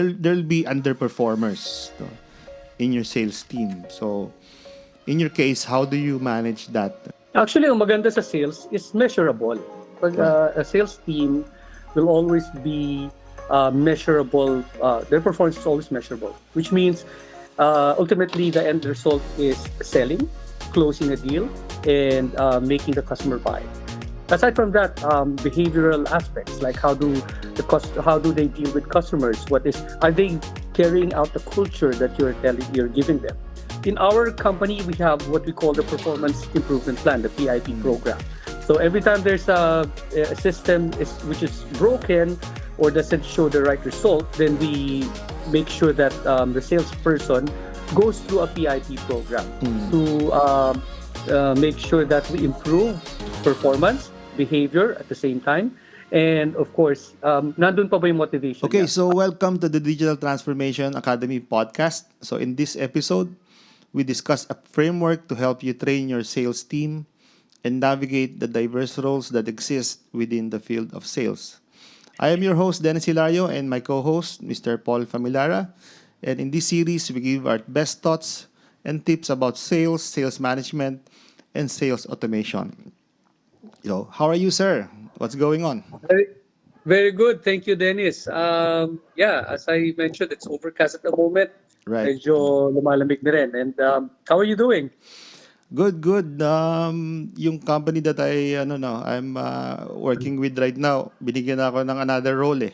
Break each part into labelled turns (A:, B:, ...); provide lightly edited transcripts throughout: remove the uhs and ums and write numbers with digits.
A: there'll be underperformers no, in your sales team. So, in your case, how do you manage that?
B: Actually, ang maganda sa sales is measurable. Pag
A: Right.
B: a sales team will always be measurable. Their performance is always measurable, which means ultimately the end result is selling, closing a deal, and making the customer buy. Aside from that, behavioral aspects like how do they deal with customers? What is are they carrying out the culture that you're giving them? In our company, we have what we call the performance improvement plan, the PIP
A: Mm.
B: program. So every time there's a system which is broken or doesn't show the right result, then we make sure that the salesperson goes through a PIP program
A: Mm.
B: to make sure that we improve performance, behavior at the same time. And of course, nandun pa ba yung motivation
A: Okay,
B: niya?
A: so welcome to the Digital Transformation Academy podcast. So, in this episode, we discuss a framework to help you train your sales team and navigate the diverse roles that exist within the field of sales. I am your host, Dennis Hilario, and my co host, Mr. Paul Familara. And in this series, we give our best thoughts and tips about sales, sales management, and sales automation. How are you, sir? What's going on?
B: Very, very good. Thank you, Dennis. Yeah, as I mentioned, it's overcast at the moment.
A: Right.
B: Medyo lumalamig na rin. And how are you doing?
A: Good, good. Yung company that I'm working with right now, binigyan ako ng another role eh.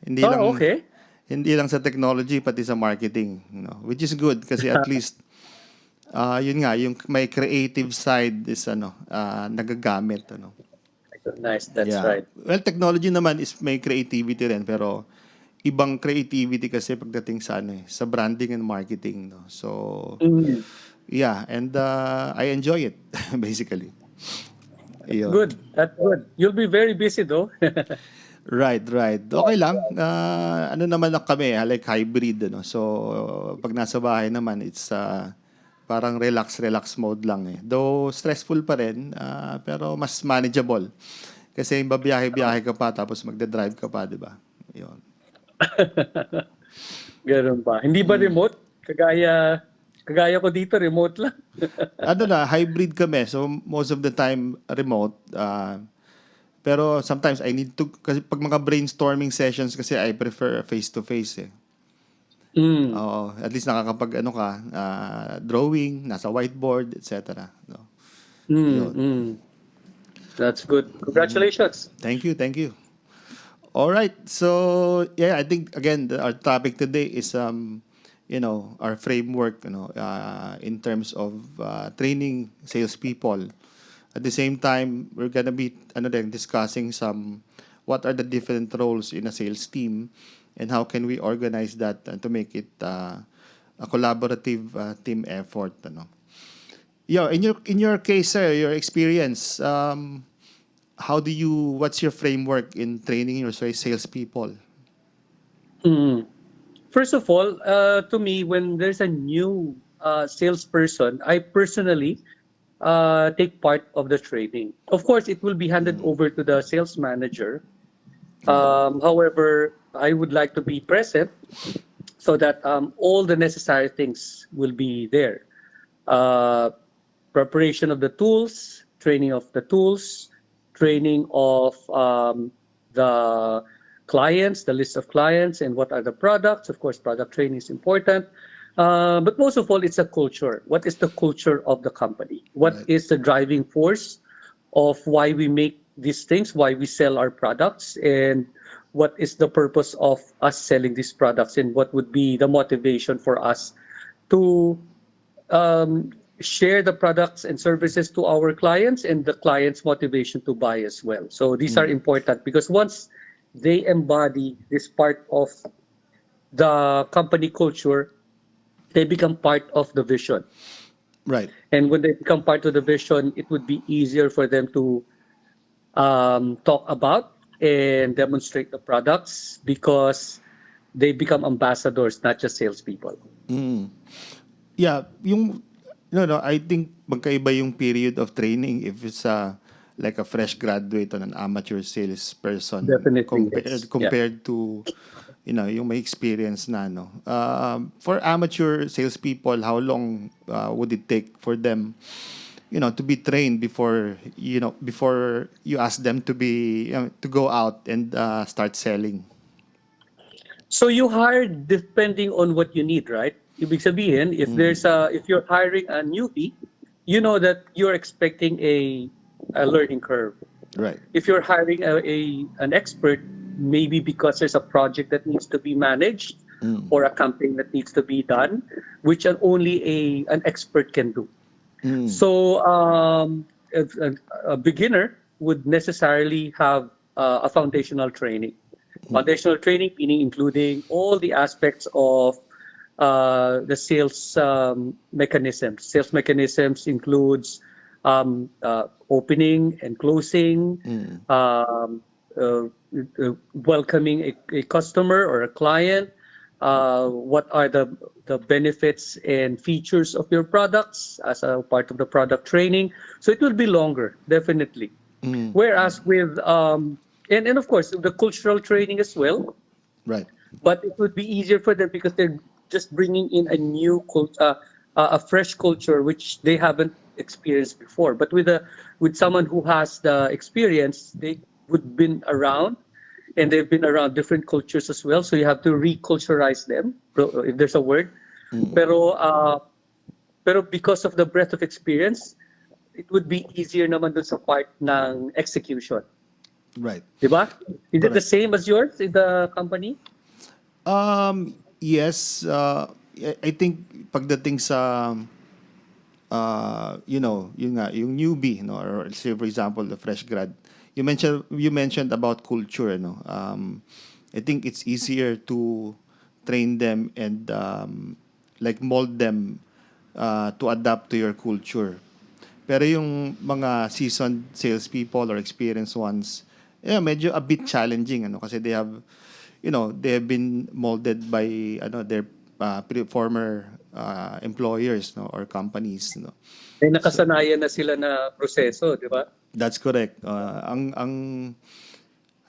A: hindi
B: Oh,
A: lang
B: okay.
A: hindi lang sa technology pati sa marketing, which is good kasi at least yun nga yung may creative side is nagagamit
B: Nice. That's
A: Yeah.
B: right.
A: Well, technology naman is may creativity rin pero ibang creativity kasi pagdating sa sa branding and marketing, no. So,
B: Mm,
A: yeah, and I enjoy it basically. Iyon.
B: good. That's good. You'll be very busy though.
A: Right, right. Okay lang. Ano naman lang kami, like hybrid, ano. So, pag nasa bahay naman, it's parang relax mode lang eh. Though stressful pa rin, pero mas manageable. Kasi babiyahe-biyahe ka pa, tapos magda-drive ka pa, di ba? Yun.
B: Ganun ba? Hindi ba remote? Kagaya ko dito, remote lang.
A: Hybrid kami. So, most of the time, remote. Pero sometimes I need to, kasi pag mga brainstorming sessions kasi I prefer face-to-face eh.
B: Mm,
A: Oo, at least nakakapag drawing, nasa whiteboard, etc. No.
B: mm,
A: Yun.
B: mm. That's good. Congratulations.
A: Thank you, thank you. All right. So, yeah, I think again our topic today is our framework, in terms of training salespeople. At the same time, we're gonna be discussing some what are the different roles in a sales team and how can we organize that to make it a collaborative team effort. Yeah, in your case, sir, your experience, what's your framework in training your salespeople?
B: Mm. First of all, to me, when there's a new salesperson, I personally take part of the training. Of course, it will be handed over to the sales manager.
A: Right.
B: However, I would like to be present so that all the necessary things will be there. Uh, Preparation of the tools, training of the tools, training of the clients, the list of clients, and what are the products. Of course, product training is important. But most of all, it's a culture. What is the culture of the company? What
A: Right.
B: is the driving force of why we make these things, why we sell our products, and what is the purpose of us selling these products, and what would be the motivation for us to um, share the products and services to our clients and the client's motivation to buy as well. So these are important because once they embody this part of the company culture, they become part of the vision.
A: Right.
B: And when they become part of the vision, it would be easier for them to talk about and demonstrate the products because they become ambassadors, not just salespeople.
A: Yeah, yung no, I think magkaiba yung period of training if it's like a fresh graduate and an amateur salesperson
B: Definitely,
A: compared
B: yes. Yeah.
A: compared to yung may experience na, no. For amateur salespeople, how long would it take for them, to be trained before you ask them to go out and start selling?
B: So you hire depending on what you need, right? Ibig sabihin, if you're hiring a newbie, you know that you're expecting a learning curve.
A: Right.
B: If you're hiring an expert, maybe because there's a project that needs to be managed or a campaign that needs to be done, which only an expert can do. So a beginner would necessarily have a foundational training. Foundational training meaning including all the aspects of the sales mechanisms. Sales mechanisms includes opening and closing, um, welcoming a customer or a client, what are the benefits and features of your products as a part of the product training. So it will be longer, definitely. Whereas with and of course the cultural training as well,
A: Right.
B: but it would be easier for them because they're just bringing in a a fresh culture which they haven't experienced before. But with someone who has the experience, they would been around, and they've been around different cultures as well. So you have to reculturize them, if there's a word. Pero pero because of the breadth of experience, it would be easier naman dun sa part ng execution.
A: Right.
B: Di ba? Is it the
A: Correct.
B: same as yours in the company?
A: Yes, I think pagdating sa yung newbie, no, or say for example the fresh grad. You mentioned about culture, no. I think it's easier to train them and like mold them to adapt to your culture. Pero yung mga seasoned salespeople or experienced ones, yeah, medyo a bit challenging, kasi they have been molded by their former employers, no, or companies, no.
B: May
A: So
B: nakasanayan na sila na proseso, di ba?
A: that's correct. Ang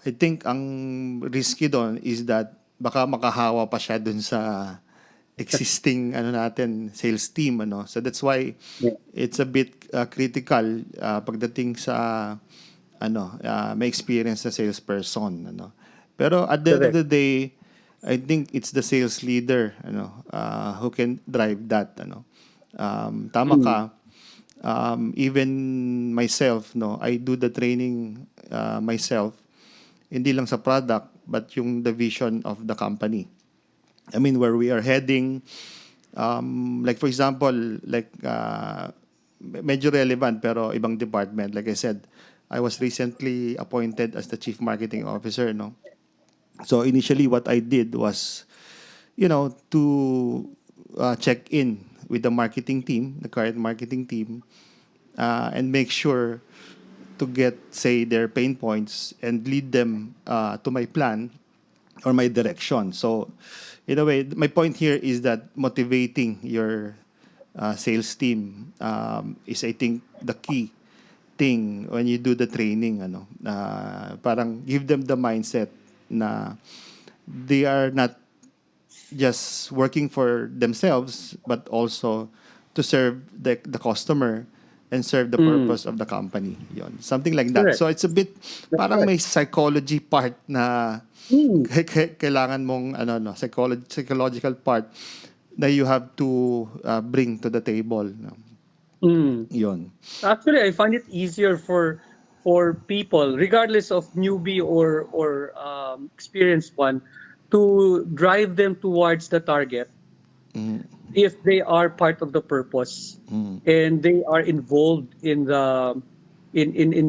A: I think ang risky doon is that baka makahawa pa siya dun sa existing natin sales team, so that's why
B: Yeah.
A: it's a bit critical pagdating sa may experience na salesperson, pero at the end of
B: Correct.
A: the day, I think it's the sales leader who can drive that, tama
B: Mm.
A: ka. Even myself, no, I do the training myself, hindi lang sa product but yung the vision of the company. I mean, where we are heading, like for example, like medyo relevant pero ibang department. Like I said, I was recently appointed as the chief marketing officer, no. So initially what I did was, to check in with the marketing team, the current marketing team, and make sure to get, say, their pain points and lead them to my plan or my direction. So, in a way, my point here is that motivating your sales team is, I think, the key thing when you do the training. Parang give them the mindset na they are not just working for themselves but also to serve the customer and serve the
B: Mm.
A: purpose of the company. Yon, something like that.
B: Correct.
A: So it's a bit
B: That's
A: parang
B: right.
A: may psychology part na
B: Mm.
A: kailangan mong psychological part na you have to bring to the table, no?
B: Mm.
A: Yon.
B: Actually, I find it easier for people, regardless of newbie or experienced one, to drive them towards the target if they are part of the purpose and they are involved in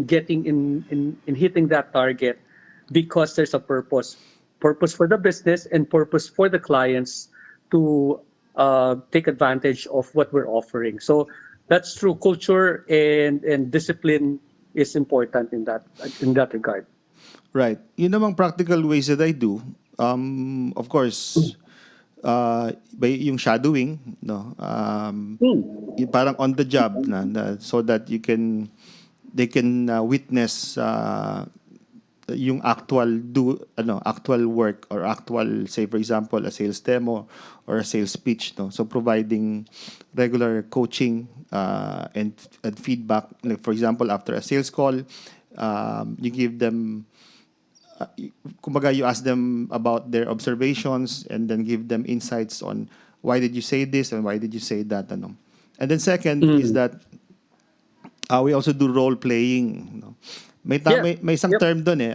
B: getting in hitting that target because there's a purpose for the business and purpose for the clients to take advantage of what we're offering. So that's true. Culture and discipline is important in that regard.
A: Right. Yun namang practical ways that I do. Of course, by yung shadowing, no.
B: Mm.
A: Parang on the job so that they can witness yung actual work or actual, say for example, a sales demo or a sales pitch, no? So providing regular coaching and feedback. Like for example, after a sales call, you give them kumbaga you ask them about their observations and then give them insights on why did you say this and why did you say that, ano. And then second is
B: Mm.
A: that we also do role playing, no?
B: Yeah.
A: May isang
B: Yep.
A: term doon eh.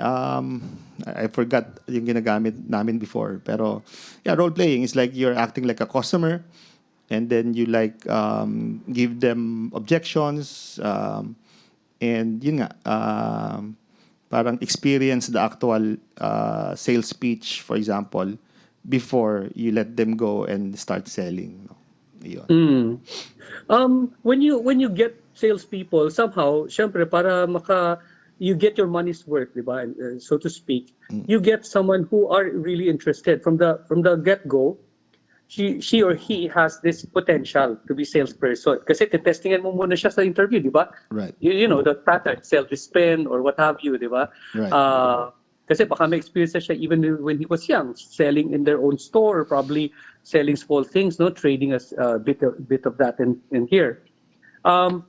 A: I forgot yung ginagamit namin before. Pero yeah, role playing is like you're acting like a customer and then you like give them objections and yun nga parang experience the actual sales pitch, for example, before you let them go and start selling, no? Yun.
B: Mm. When you get salespeople, somehow, syempre, para you get your money's worth, di ba? So to speak, you get someone who are really interested from the get go. She or he has this potential to be salesperson. Kasi testingan mo muna siya sa interview, di ba?
A: Right.
B: You know, the pattern, self-discipline or what have you, di ba?
A: Right.
B: Kasi baka may experience na siya even when he was young, selling in their own store, or probably selling small things, no, trading as a bit of that in here. Um,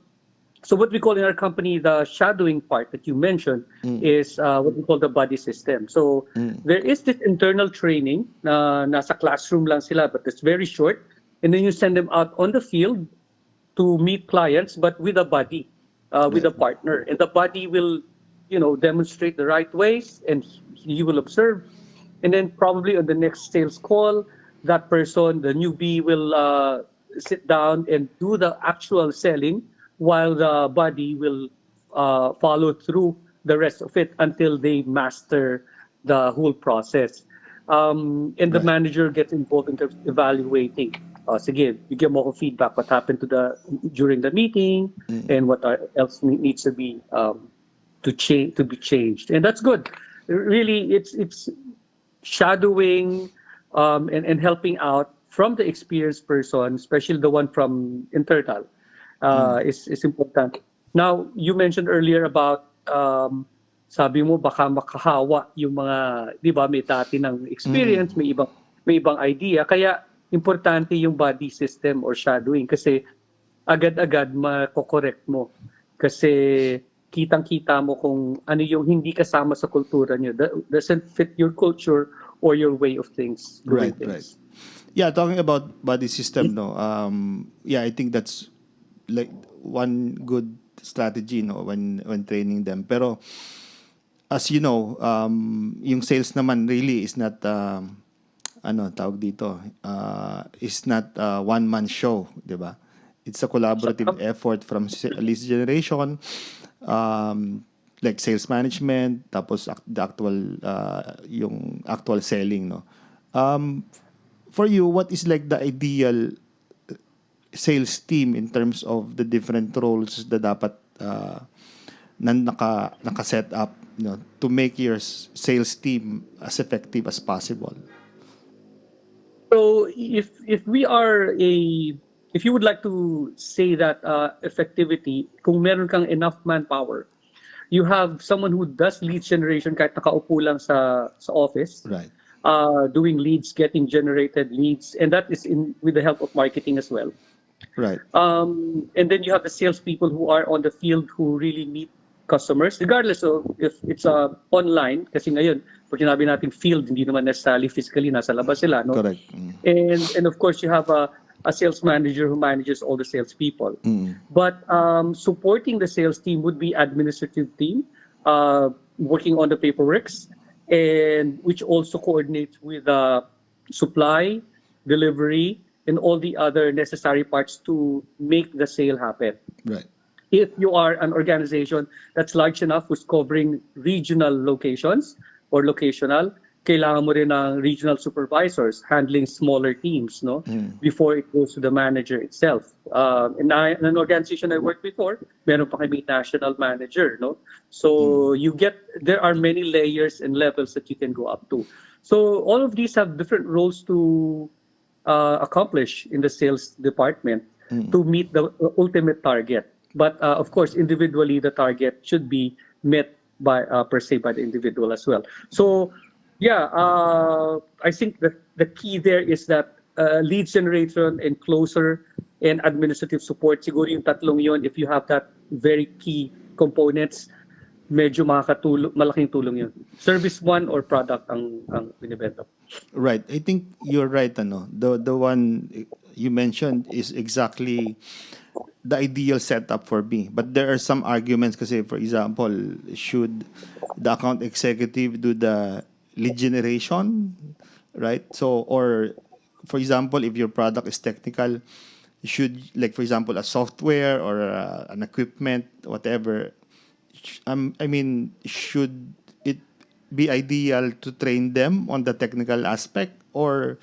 B: so what we call in our company the shadowing part that you mentioned is what we call the buddy system. So there is this internal training na nasa classroom lang sila, but it's very short, and then you send them out on the field to meet clients, but with a buddy, with
A: Right.
B: a partner, and the buddy will, demonstrate the right ways, and he will observe, and then probably on the next sales call, that person, the newbie, will sit down and do the actual selling, while the buddy will follow through the rest of it until they master the whole process. And the
A: Right.
B: manager gets involved in terms of evaluating. Sige, bigyan mo ako feedback what happened during the meeting and what else needs to be to be changed, and that's good. Really, it's shadowing and helping out from the experienced person, especially the one from internal, is important. Now, you mentioned earlier about sabi mo baka makahawa yung mga, 'di ba, may dati ng experience, may ibang idea, kaya importante yung body system or shadowing kasi agad-agad mako-correct mo. Kasi kitang-kita mo kung ano yung hindi kasama sa kultura niyo, that doesn't fit your culture or your way of doing
A: Right. Right.
B: things.
A: Yeah, talking about body system, no. Yeah, I think that's like one good strategy, no, when training them. Pero as you know, yung sales naman really is not ano tawag dito, is not a one man show, 'di ba? It's a collaborative effort from lead generation, like sales management, tapos the actual yung actual selling, no. For you, what is like the ideal sales team in terms of the different roles na dapat na naka-set up, you know, to make your sales team as effective as possible?
B: So if you would like to say that effectivity, kung meron kang enough manpower, you have someone who does lead generation kahit nakaupo lang sa office,
A: Right.
B: doing leads, getting generated leads, and that is in with the help of marketing as well.
A: Right.
B: And then you have the salespeople who are on the field who really meet customers, regardless of if it's online. Kasi ngayon, pag sinabi natin field, hindi naman necessarily physically nasa labas sila, no?
A: Correct.
B: And of course, you have a sales manager who manages all the salespeople. But supporting the sales team would be administrative team, working on the paperworks, and which also coordinates with supply, delivery, and all the other necessary parts to make the sale happen.
A: Right.
B: If you are an organization that's large enough who's covering regional locations or locational, kailangan mo rin ng regional supervisors handling smaller teams, no? Before it goes to the manager itself. In an organization I worked before, meron pa kami national manager, no? So there are many layers and levels that you can go up to. So all of these have different roles to accomplish in the sales department to meet the ultimate target. But of course, individually, the target should be met by per se by the individual as well. So yeah, I think the key there is that lead generation and closer and administrative support. Siguro yung tatlong yon, if you have that very key components, medyo malaking tulong yun. Service one or product ang binibenta.
A: Right. I think you're right. Ano, the one you mentioned is exactly the ideal setup for me. But there are some arguments kasi, for example, should the account executive do the lead generation, right? So, or for example, if your product is technical, should, like for example, a software or an equipment, whatever, I mean, should it be ideal to train them on the technical aspect, or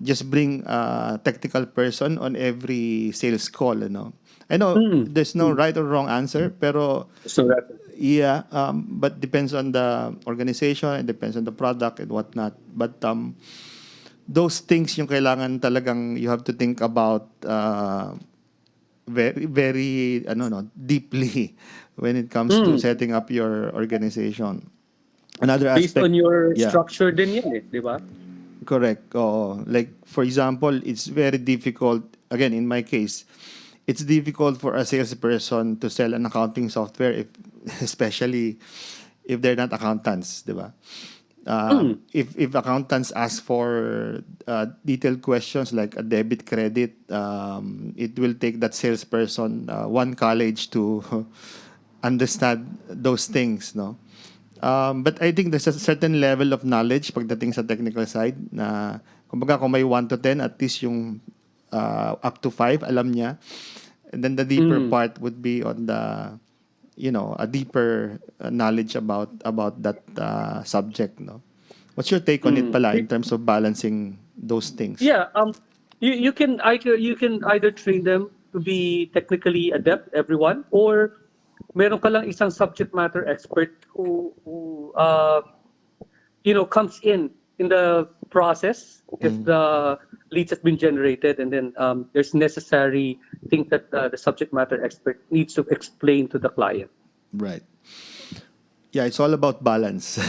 A: just bring a technical person on every sales call? You know, I know
B: Mm.
A: there's no right or wrong answer, pero
B: So that
A: yeah, but depends on the organization, it depends on the product and whatnot. But those things yung kailangan talagang you have to think about very very ano no deeply when it comes to
B: mm,
A: setting up your organization. Another
B: based on
A: aspect,
B: your
A: yeah,
B: structure din yan eh, di ba?
A: correct. Like for example, it's very difficult. Again, in my case, it's difficult for a salesperson to sell an accounting software, if, especially if they're not accountants, di ba?
B: Mm.
A: If accountants ask for detailed questions like a debit credit, it will take that salesperson one college to understand those things, no? But I think there's a certain level of knowledge pagdating sa technical side na kumbaga kung may 1 to 10, at least yung up to 5 alam niya. And then the deeper
B: Mm.
A: part would be on the, you know, a deeper knowledge about that subject, no? What's your take on it
B: Mm.
A: pala in terms of balancing those things?
B: Yeah, you can either train them to be technically adept, everyone, or meron ka lang isang subject matter expert who comes in the process if the leads has been generated, and then there's necessary things that the subject matter expert needs to explain to the client.
A: Right. Yeah, it's all about balance.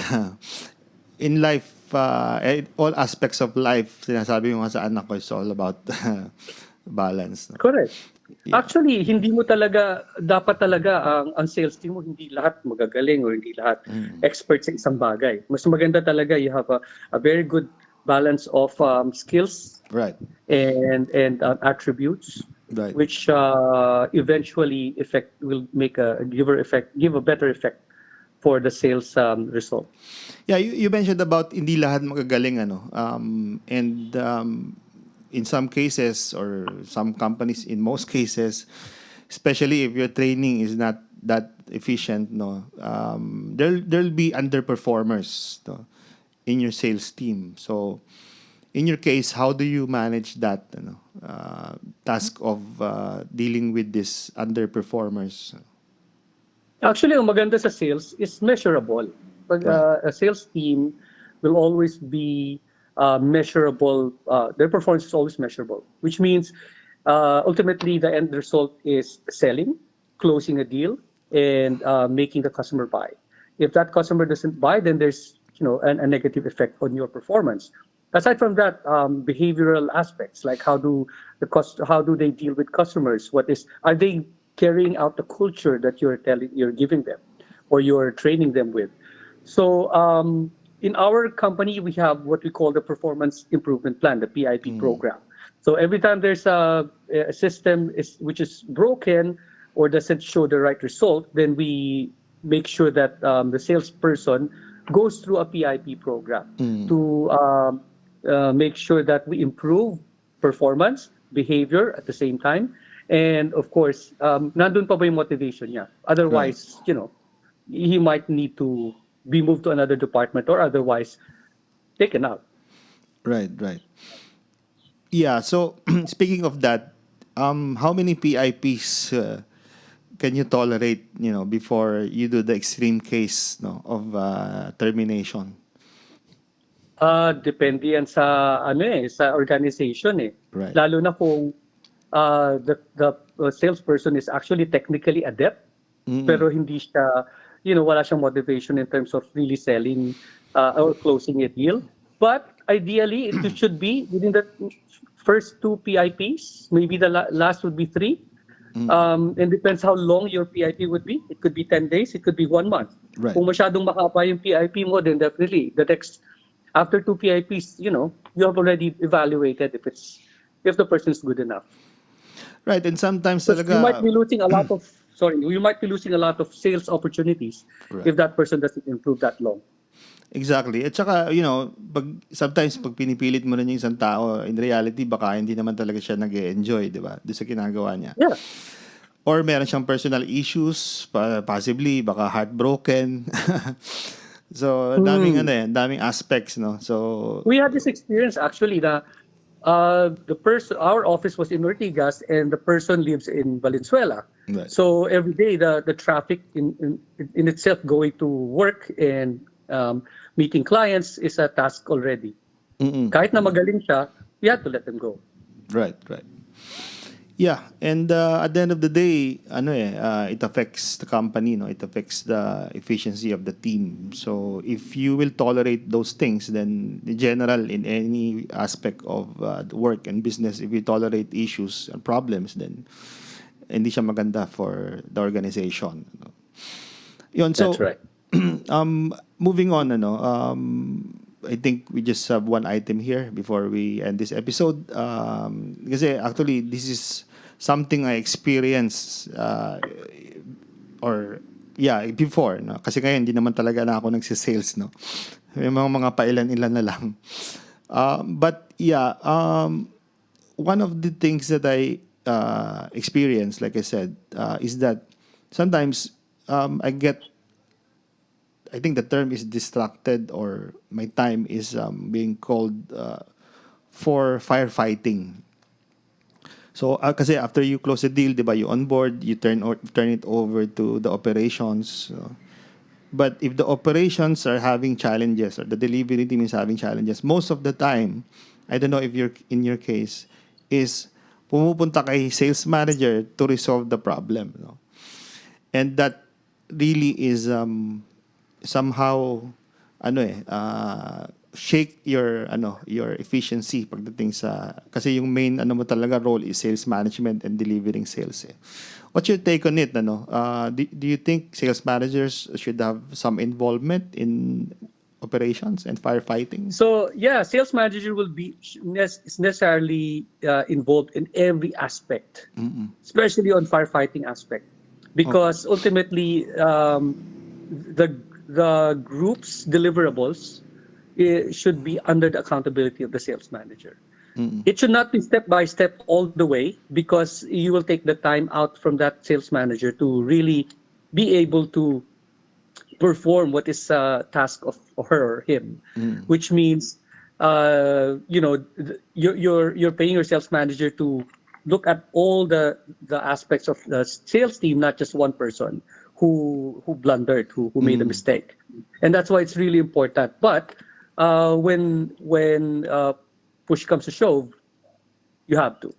A: In life, all aspects of life, sinasabi mo nga sa anak ko, it's all about balance. No?
B: Correct.
A: Yeah.
B: Actually, hindi mo talaga, dapat talaga ang sales team mo, hindi lahat magagaling or hindi lahat expert sa isang bagay. Mas maganda talaga, you have a very good balance of skills
A: Right.
B: and attributes,
A: Right.
B: which eventually will make give a better effect for the sales result.
A: Yeah, you mentioned about hindi lahat magagaling ano. And in some cases or some companies, in most cases, especially if your training is not that efficient, no, there'll be underperformers, no, in your sales team. So in your case, how do you manage that, you know, task of dealing with these underperformers?
B: Actually, ang maganda sa sales is measurable. Pag
A: Right.
B: a sales team will always be measurable. Their performance is always measurable, which means ultimately the end result is selling, closing a deal, and making the customer buy. If that customer doesn't buy, then there's a negative effect on your performance. Aside from that, behavioral aspects like how do they deal with customers? Are they carrying out the culture that you're giving them, or you're training them with? So in our company, we have what we call the performance improvement plan, the PIP program. So every time there's a system which is broken or doesn't show the right result, then we make sure that the salesperson goes through a PIP program to make sure that we improve performance, behavior at the same time. And of course, nandun pa ba yung motivation niya?
A: Right.
B: Otherwise, he might need to be moved to another department or otherwise taken out.
A: Right. Right. Yeah. So speaking of that, how many PIPs can you tolerate? You know, before you do the extreme case, no, of termination.
B: Depende yan sa organization eh.
A: Right.
B: Lalo na kung the salesperson is actually technically adept
A: Mm-mm.
B: pero hindi siya wala siyang motivation in terms of really selling or closing a deal. But ideally, it should be within the first two PIPs. Maybe the last would be three. And depends how long your PIP would be. It could be 10 days, it could be 1 month.
A: Right.
B: Kung masyadong makapa yung PIP mo, then definitely the next, after two PIPs, you have already evaluated if the person is good enough.
A: Right. And sometimes
B: Because you might
A: talaga,
B: be losing a lot of, sorry, you might be losing a lot of sales opportunities
A: right.
B: if that person doesn't improve that long.
A: Exactly. At saka, sometimes pag pinipilit mo na yung isang tao, in reality, baka hindi naman talaga siya nag-enjoy, di ba? Doon sa ginagawa niya.
B: Yeah,
A: Or meron siyang personal issues, possibly, baka heartbroken. So, daming aspects, no? So,
B: we had this experience actually. The person, our office was in Ortigas, and the person lives in Valenzuela.
A: right.
B: So every day, the traffic in itself going to work and meeting clients is a task already.
A: Mm-mm.
B: Kahit na magaling siya, we had to let them go.
A: Right, right. Yeah, and at the end of the day, it affects the company, no? It affects the efficiency of the team. So if you will tolerate those things, then in general, in any aspect of the work and business, if you tolerate issues and problems, then hindi siya maganda for the organization. No? Yun,
B: That's
A: so
B: right.
A: moving on, I think we just have one item here before we end this episode. Kasi actually, this is something I experienced or yeah, before. No? Kasi ngayon, hindi naman talaga na ako nagsisales. No? May mga pailan-ilan na lang. But yeah, one of the things that I experience, like I said, is that sometimes I think the term is distracted, or my time is being called for firefighting. So, kasi after you close the deal, di ba, you onboard, you turn it over to the operations. But if the operations are having challenges, or the delivery team is having challenges, most of the time, I don't know if you're in your case, is pumupunta kay sales manager to resolve the problem. No? And that really is somehow shake your efficiency pagdating sa, kasi yung main mo talaga role is sales management and delivering sales. What's your take on it? Do you think sales managers should have some involvement in operations and firefighting?
B: So yeah, sales manager will be is necessarily involved in every aspect, especially on firefighting aspect,
A: Okay.
B: because ultimately the group's deliverables should be under the accountability of the sales manager. It should not be step by step all the way, because you will take the time out from that sales manager to really be able to perform what is a task of her or him, which means you're paying your sales manager to look at all the aspects of the sales team, not just one person who blundered, who made a mistake, and that's why it's really important. But when push comes to shove, you have to.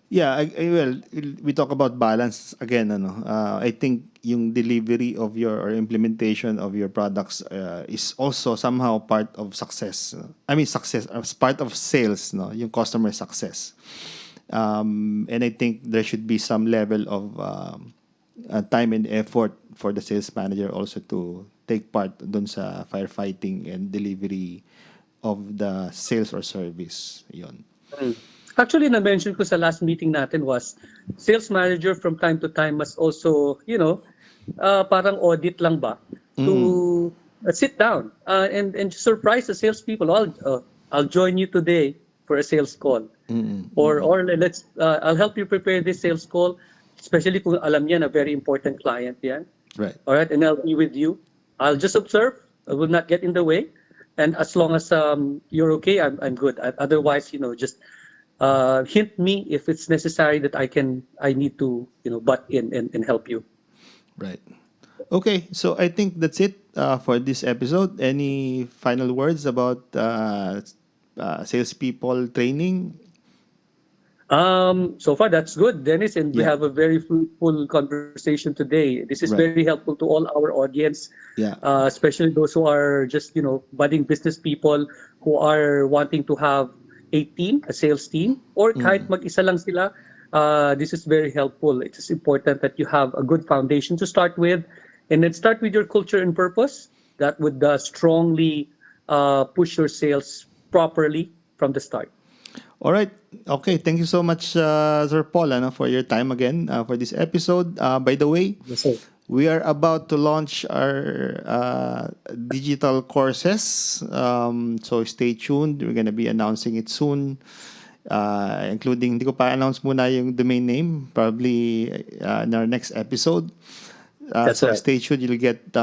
A: Yeah, well, we talk about balance again. I think yung delivery of your or implementation of your products is also somehow part of success. I mean, success as part of sales, no, yung customer success. And I think there should be some level of time and effort for the sales manager also to take part dun sa firefighting and delivery of the sales or service. Yon.
B: Mm. Actually, na-mention ko sa last meeting natin was sales manager from time to time must also, parang audit lang ba to sit down and surprise the salespeople. I'll join you today for a sales call, or let's I'll help you prepare this sales call, especially kung alam niya na very important client yan.
A: Right.
B: All right, and I'll be with you. I'll just observe. I will not get in the way, and as long as you're okay, I'm good. Otherwise, just hint me if it's necessary that I need to butt in and help you.
A: Right. Okay, so I think that's it for this episode. Any final words about salespeople training?
B: So far, that's good, Dennis, and we
A: Yeah,
B: have a very fruitful conversation today. This is very
A: right.
B: helpful to all our audience,
A: Yeah.
B: especially those who are just budding business people who are wanting to have a team, a sales team, or kahit mag-isa lang sila. This is very helpful. It is important that you have a good foundation to start with, and then start with your culture and purpose. That would strongly push your sales properly from the start.
A: All right. Okay. Thank you so much, Sir Paul, for your time again for this episode. By the way,
B: Yes, sir.
A: we are about to launch our digital courses. So stay tuned. We're going to be announcing it soon. Including, hindi ko pa announce muna yung domain name, probably in our next episode.
B: That's
A: So
B: right.
A: stay tuned. You'll get,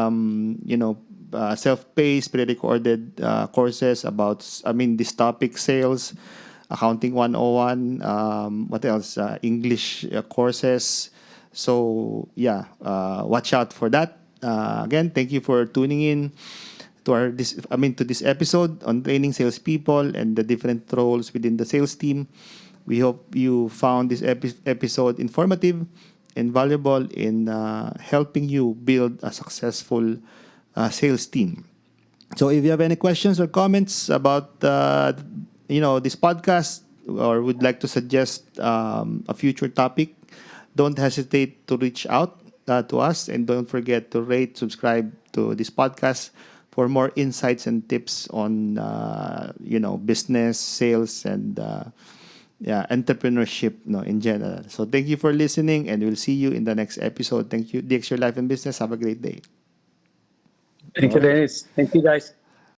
A: self-paced, pre-recorded courses about, this topic, sales, accounting 101, what else? English courses. So, yeah, watch out for that. Again, thank you for tuning in to to this episode on training salespeople and the different roles within the sales team. We hope you found this episode informative and valuable in helping you build a successful sales team. So if you have any questions or comments about this podcast or would like to suggest a future topic, don't hesitate to reach out to us, and don't forget to rate, subscribe to this podcast for more insights and tips on business, sales, and entrepreneurship in general. So thank you for listening, and we'll see you in the next episode. Thank you, DX Your Life and Business. Have a great day.
B: Thank
A: All
B: you,
A: right.
B: Dennis. Thank you, guys.